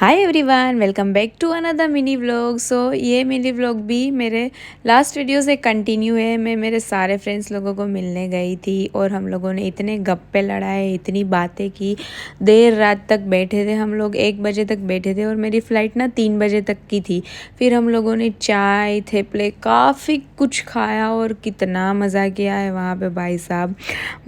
Hi everyone, welcome back to another mini vlog. ये mini vlog भी मेरे last video से कंटिन्यू है। मैं मेरे सारे फ्रेंड्स लोगों को मिलने गई थी और हम लोगों ने इतने गप्पे लड़ाए, इतनी बातें की। देर रात तक बैठे थे हम लोग, 1 बजे तक बैठे थे और मेरी फ़्लाइट ना 3 बजे तक की थी। फिर हम लोगों ने चाय थेपले काफ़ी कुछ खाया और कितना मज़ा किया है वहाँ पे भाई साहब।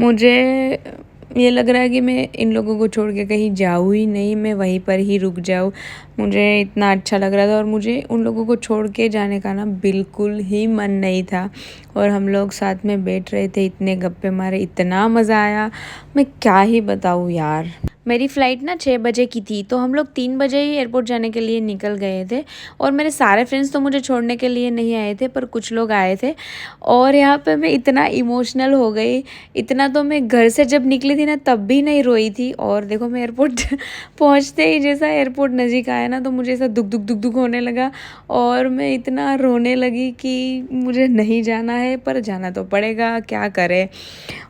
मुझे ये लग रहा है कि मैं इन लोगों को छोड़ के कहीं जाऊँ ही नहीं, मैं वहीं पर ही रुक जाऊँ। मुझे इतना अच्छा लग रहा था और मुझे उन लोगों को छोड़ के जाने का ना बिल्कुल ही मन नहीं था। और हम लोग साथ में बैठ रहे थे, इतने गप्पे मारे, इतना मज़ा आया, मैं क्या ही बताऊँ यार। मेरी फ़्लाइट ना 6 बजे की थी, तो हम लोग 3 बजे ही एयरपोर्ट जाने के लिए निकल गए थे। और मेरे सारे फ्रेंड्स तो मुझे छोड़ने के लिए नहीं आए थे, पर कुछ लोग आए थे। और यहाँ पे मैं इतना इमोशनल हो गई, इतना तो मैं घर से जब निकली थी ना तब भी नहीं रोई थी। और देखो मैं एयरपोर्ट पहुँचते ही जैसा एयरपोर्ट नज़दीक आया ना, तो मुझे ऐसा दुख दुख दुख दुख होने लगा और मैं इतना रोने लगी कि मुझे नहीं जाना है, पर जाना तो पड़ेगा, क्या करें।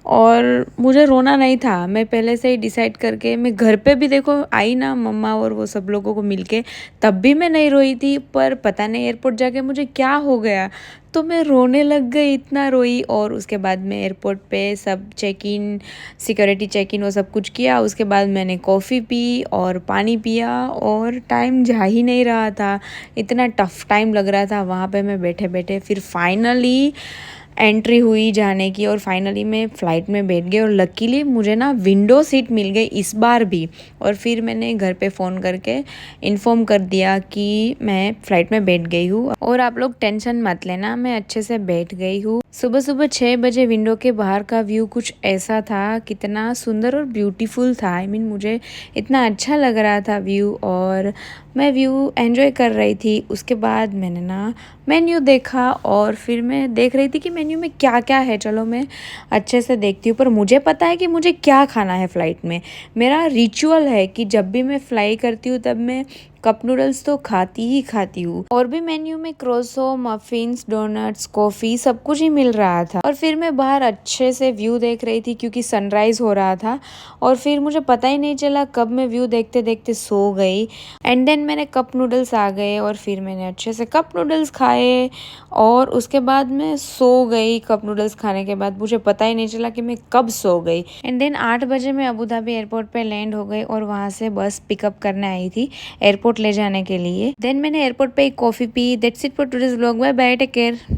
और मुझे रोना नहीं था, मैं पहले से ही डिसाइड करके मैं घर पे भी देखो आई ना मम्मा और वो सब लोगों को मिलके, तब भी मैं नहीं रोई थी। पर पता नहीं एयरपोर्ट जाके मुझे क्या हो गया, तो मैं रोने लग गई, इतना रोई। और उसके बाद मैं एयरपोर्ट पे सब check in, security check in वो सब कुछ किया। उसके बाद मैंने कॉफ़ी पी और पानी पिया और टाइम जा ही नहीं रहा था, इतना टफ़ टाइम लग रहा था वहाँ पे मैं बैठे बैठे। फिर फाइनली एंट्री हुई जाने की और फाइनली मैं फ़्लाइट में बैठ गई और लकीली मुझे ना विंडो सीट मिल गई इस बार भी। और फिर मैंने घर पे फ़ोन करके इन्फॉर्म कर दिया कि मैं फ़्लाइट में बैठ गई हूँ और आप लोग टेंशन मत लेना, मैं अच्छे से बैठ गई हूँ। सुबह सुबह 6 बजे विंडो के बाहर का व्यू कुछ ऐसा था, कितना सुंदर और ब्यूटीफुल था। मुझे इतना अच्छा लग रहा था व्यू, और मैं व्यू एंजॉय कर रही थी। उसके बाद मैंने ना मेन्यू देखा और फिर मैं देख रही थी कि मेन्यू में क्या क्या है। चलो मैं अच्छे से देखती हूँ, पर मुझे पता है कि मुझे क्या खाना है फ़्लाइट में। मेरा रिचुअल है कि जब भी मैं फ्लाई करती हूँ तब मैं कप नूडल्स तो खाती ही खाती हूँ। और भी मेन्यू में क्रोसो, मफिन्स, डोनट्स, कॉफ़ी सब कुछ ही मिल रहा था। और फिर मैं बाहर अच्छे से व्यू देख रही थी क्योंकि सनराइज़ हो रहा था। और फिर मुझे पता ही नहीं चला कब मैं व्यू देखते देखते सो गई। एंड देन मैंने कप नूडल्स आ गए और फिर मैंने अच्छे से कप नूडल्स खाए और उसके बाद मैं सो गई। कप नूडल्स खाने के बाद मुझे पता ही नहीं चला कि मैं कब सो गई। एंड देन 8 बजे मैं अबू धाबी एयरपोर्ट पे लैंड हो गई और वहाँ से बस पिकअप करने आई थी एयरपोर्ट ले जाने के लिए। देन मैंने एयरपोर्ट पे एक कॉफ़ी पी। That's it for today's vlog. Bye bye, take care.